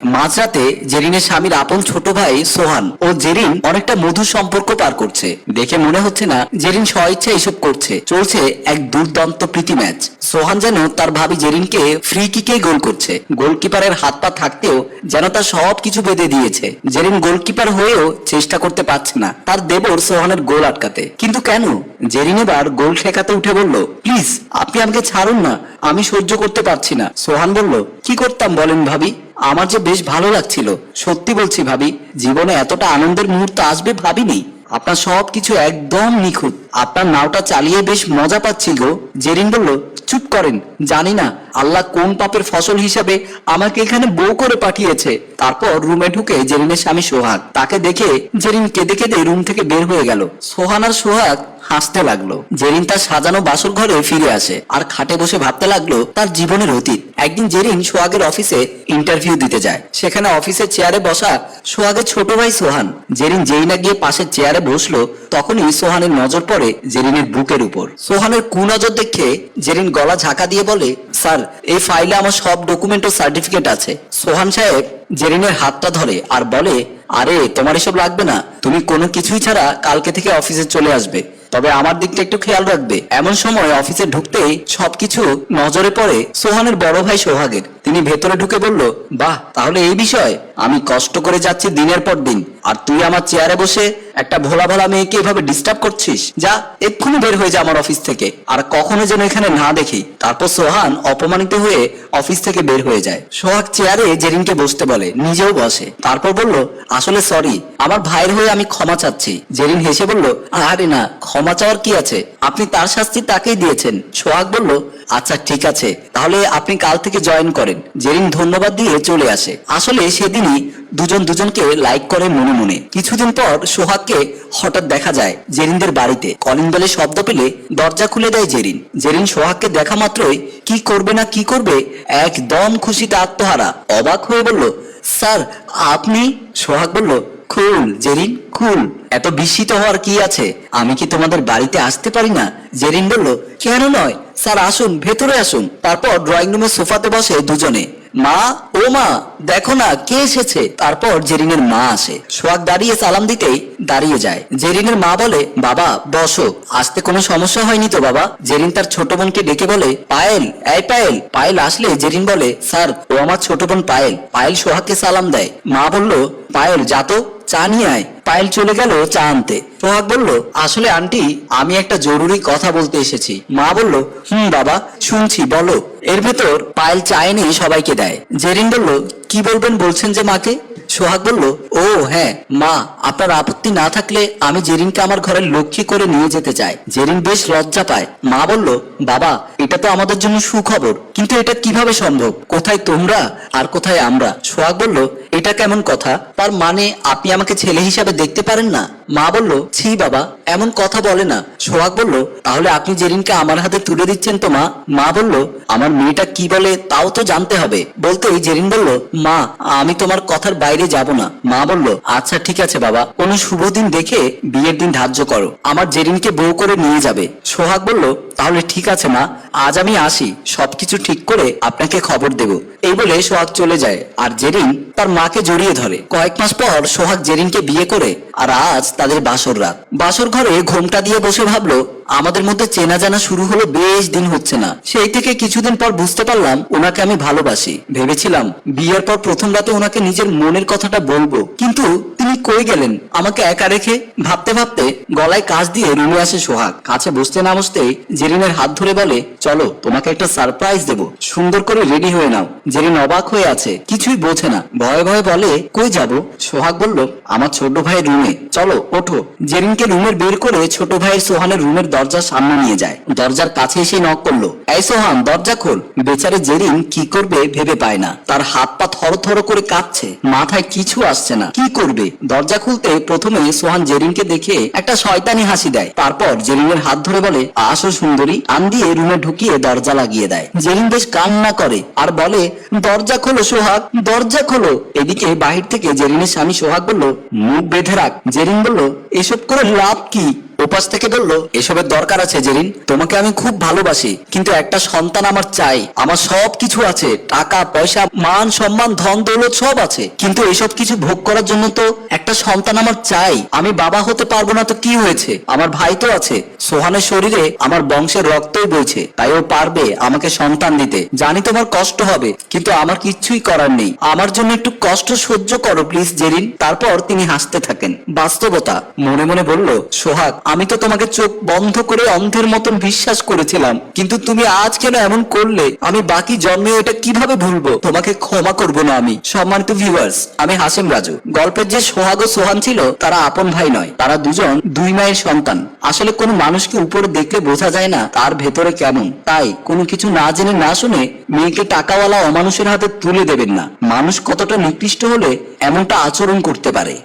মাঝরাতে জেরিনের স্বামীর আপন ছোট ভাই সোহান ও জেরিন অনেকটা মধুর সম্পর্ক পার করছে। দেখে মনে হচ্ছে না জেরিন স্বইচ্ছা এসব করছে। চলছে এক দুর্দান্ত প্রীতি ম্যাচ। সোহান যেন তার ভাবি জেরিনকে ফ্রি কিকে গোল করছে। গোলকিপারের হাত পা থাকতেও যেন তার সবকিছু বেঁধে দিয়েছে। জেরিন গোলকিপার হয়েও চেষ্টা করতে পারছে না তার দেবর সোহানের গোল আটকাতে। কিন্তু কেন? জেরিন এবার গোল ঠেকাতে উঠে বলল, প্লিজ আপনি আমাকে ছাড়ুন না, আমি সহ্য করতে পারছি না। সোহান বলল, কি করতাম বলেন ভাবি, আমার যে বেশ ভালো লাগছিল। সত্যি বলছি ভাবি, জীবনে এতটা আনন্দের মুহূর্ত আসবে ভাবিনি। আপনার সবকিছু একদম নিখুঁত। আপনার নাওটা চালিয়ে বেশ মজা পাচ্ছি গো। জেরিন বলল, চুপ করেন, জানি না আল্লাহ কোন পাপের ফসল হিসাবে আমাকে এখানে বউ করে পাঠিয়েছে। তারপর রুমে ঢুকে জেরিনের স্বামী সোহাগ, তাকে দেখে জেরিন কেঁদে কেঁদে রুম থেকে বের হয়ে গেল। সোহান আর সোহাগ হাসতে লাগলো। জেরিন তার সাজানো বাসর ঘরে ফিরে আসে আর খাটে বসে ভাবতে লাগলো তার জীবনের অতীত। একদিন জেরিন সোহাগের অফিসে ইন্টারভিউ দিতে যায়। সেখানে অফিসের চেয়ারে বসা সোহাগের ছোট ভাই সোহান। জেরিন যেই না গিয়ে পাশের চেয়ারে বসলো, তখনই সোহানের নজর পড়ে জেরিনের বুকের উপর। সোহানের কুনজর দেখে জেরিন গলা ঝাঁকা দিয়ে বলে, স্যার এই ফাইলে আমার সব ডকুমেন্ট ও সার্টিফিকেট আছে। সোহান সাহেব জেরিনের হাতটা ধরে আর বলে, আরে তোমার এসব লাগবে না, তুমি কোনো কিছুই ছাড়া কালকে থেকে অফিসে চলে আসবে, তবে আমার দিকটা একটু খেয়াল রাখবে। এমন সময় অফিসে ঢুকতেই সবকিছু নজরে পড়ে সোহানের বড় ভাই সোহাগের। তিনি ভেতরে ঢুকে বলল, বাহ, তাহলে এই বিষয়। আমি কষ্ট করে যাচ্ছি দিনের পর দিন, আর তুই আমার চেয়ারে বসে একটা ভোলা ভালা মেয়েকে এভাবে ডিস্টার্ব করছিস। যা, এক্ষুনি বের হয়ে যা আমার অফিস থেকে, আর কখনো যেন এখানে না দেখি। তারপর সোহান অপমানিত হয়ে অফিস থেকে বের হয়ে যায়। সোহাগ চেয়ারে জেরিনকে বসতে বলে, নিজেও বসে। তারপর বলল, আসলে সরি, আমার ভাইয়ের হয়ে আমি ক্ষমা চাচ্ছি। জেরিন হেসে বলল, আরে না, ক্ষমা চাওয়ার কি আছে, আপনি তার শাস্তি তাকেই দিয়েছেন। সোহাগ বলল, আচ্ছা ঠিক আছে, তাহলে আপনি কাল থেকে জয়েন করেন। জেরিন ধন্যবাদ দিয়ে চলে আসে। আসলে সেদিনই দুজন দুজনকে লাইক করে মনে মনে। কিছুদিন পর সোহাগকে হঠাৎ দেখা যায় জেরিনদের বাড়িতে। কলিং বেলের শব্দ পেলে দরজা খুলে দেয় জেরিন। জেরিন সোহাগকে দেখা মাত্রই কি করবে না কি করবে একদম খুশিতে আত্মহারা। অবাক হয়ে বলল, স্যার আপনি? সোহাগ বলল, কুল জেরিন, কুল, এত বিস্মিত হওয়ার কি আছে, আমি কি তোমাদের বাড়িতে আসতে পারি না? জেরিন বলল, কেন নয় স্যার, আসুন, ভেতরে আসুন। তারপর ড্রয়িং রুমের সোফাতে বসে দুজনে। মা, ও মা, দেখো না কে এসেছে। তারপর জেরিনের মা আসে। সোহাগ দাঁড়িয়ে সালাম দিতেই দাঁড়িয়ে যায়। জেরিনের মা বলে, বাবা বসো, আসতে কোনো সমস্যা হয়নি তো বাবা? জেরিন তার ছোট বোনকে ডেকে বলে, পায়েল, এই পায়েল। পায়েল আসলে জেরিন বলে, স্যার ও আমার ছোট বোন পায়েল। পায়েল সোহাগকে সালাম দেয়। মা বলল, পায়েল যা তো, চা নিয়ে আয়। পায়েল চলে গেল চা আনতে। সোহাগ বলল, আসলে আন্টি আমি একটা জরুরি কথা বলতে এসেছি। মা বলল, বাবা শুনছি, বলো। এর ভেতর পায়েল চা এনে সবাইকে দেয়। জেরিন বলল, কি বলবেন বলছেন যে মাকে? সোহাগ বলল, ও হ্যাঁ মা, আপনার আপত্তি না থাকলে আমি জেরিনকে আমার ঘরের লক্ষ্মী করে নিয়ে যেতে চাই। জেরিন বেশ লজ্জা পায়। মা বলল, বাবা এটা তো আমাদের জন্য সুখবর, কিন্তু এটা কিভাবে সম্ভব? কোথায় তোমরা আর কোথায় আমরা? সোহাগ বলল, এটা কেমন কথা? তার মানে আপনি আমাকে ছেলে হিসাবে দেখতে পারেন না? মা বলল, ছি বাবা, এমন কথা বলে না। সোহাগ বলল, তাহলে আপনি জেরিনকে আমার হাতে তুলে দিচ্ছেন তো মা? মা বলল, আমার মেয়েটা কি বলে তাও তো জানতে হবে। বলতেই জেরিন বলল, মা আমি তোমার কথার বাইরে যাব না। মা বলল, আচ্ছা ঠিক আছে বাবা, কোনো শুভ দিন দেখে বিয়ের দিন ধার্য করো, আমার জেরিনকে বউ করে নিয়ে যাবে। সোহাগ বলল, তাহলে ঠিক আছে মা, আজ আমি আসি, সবকিছু ঠিক করে আপনাকে খবর দেব। এই বলে সোহাগ চলে যায় আর জেরিন তার মাকে জড়িয়ে ধরে। কয়েক মাস পর সোহাগ জেরিনকে বিয়ে করে আর আজ তাদের বাসর রাত। বাসর ঘরে ঘোমটা দিয়ে বসে ভাবলো, আমাদের মধ্যে চেনা জানা শুরু হলো বেশ দিন হচ্ছে না। সেই থেকে কিছুদিন পর বুঝতে পারলাম ওনাকে আমি ভালোবাসি। ভেবেছিলাম বিয়ের পর প্রথম রাতে ওনাকে নিজের মনের কথাটা বলবো, কিন্তু তিনি কই গেলেন আমাকে একা রেখে। ভাবতে ভাবতে গলায় কাঁচ দিয়ে রুমে আসে সোহাগ। কাছে বসতে না বসতেই জেরিনের হাত ধরে বলে, চলো তোমাকে একটা সারপ্রাইজ দেব, সুন্দর করে রেডি হয়ে নাও। জেরিন অবাক হয়ে আছে, কিছুই বোঝে না, ভয়ে ভয়ে বলে, কই যাব? সোহাগ বলল, আমার ছোট ভাইয়ের রুমে, চলো ওঠো। জেরিনকে রুমের বের করে ছোট ভাইয়ের সোহানের রুমের দরজার সামনে নিয়ে যায়। দরজার কাছে এসে নক করলো, এই সোহান দরজা খোল। বেচারে জেরিন কি করবে ভেবে পায় না। তার হাত পা থর থর করে কাঁপছে, মাথায় কিছু আসছে না, কি করবে? দরজা খুলতে প্রথমে সোহান জেরিনকে দেখে একটা শয়তানি হাসি দেয়। তারপর জেরিনের হাত ধরে বলে, আসো সুন্দরী, আন দিয়ে রুমে ঢুকিয়ে দরজা লাগিয়ে দেয়। জেরিন বেশ কান্না করে আর বলে, দরজা খোলো সোহাগ, দরজা খোলো। এদিকে বাহির থেকে জেরিনের স্বামী সোহাগ বলল, মুখ বেঁধে রাখ। জেরিন বলল, এসব করে লাভ কি? উপাস থেকে বলল, এসবের দরকার আছে জেরিন, তোমাকে আমি খুব ভালোবাসি, কিন্তু একটা সন্তান আমার চাই। আমার সব কিছু আছে, টাকা পয়সা মান সম্মান ধন দৌলত সব আছে, কিন্তু এসব কিছু ভোগ করার জন্য তো একটা সন্তান আমার চাই। আমি বাবা হতে পারবো না তো কি হয়েছে, আমার ভাই তো আছে। সোহানের শরীরে আমার বংশের রক্তই বইছে, তাই ও পারবে আমাকে সন্তান দিতে। জানি তোমার কষ্ট হবে, কিন্তু আমার কিচ্ছুই করার নেই। আমার জন্য একটু কষ্ট সহ্য করো প্লিজ জেরিন। তারপর তিনি হাসতে থাকেন। বাস্তবতা, মনে মনে বলল সোহাগ, আমি তো তোমাকে চোখ বন্ধ করে অন্ধের মতন বিশ্বাস করেছিলাম, কিন্তু তুমি আজ কেন এমন করলে? আমি বাকি জন্মেও এটা কিভাবে ভুলবো? তোমাকে ক্ষমা করব না আমি। সম্মানিত ভিউয়ার্স, আমি হাসিম রাজু। গল্পের যে সোহাগ ও সোহান ছিল তারা আপন ভাই নয়, তারা দুজন দুই মায়ের সন্তান। আসলে কোনো মানুষকে উপরে দেখলে বোঝা যায় না তার ভেতরে কেমন। তাই কোনো কিছু না জেনে না শুনে মেয়েকে টাকাওয়ালা অমানুষের হাতে তুলে দেবেন না। মানুষ কতটা নিকৃষ্ট হলে এমনটা আচরণ করতে পারে।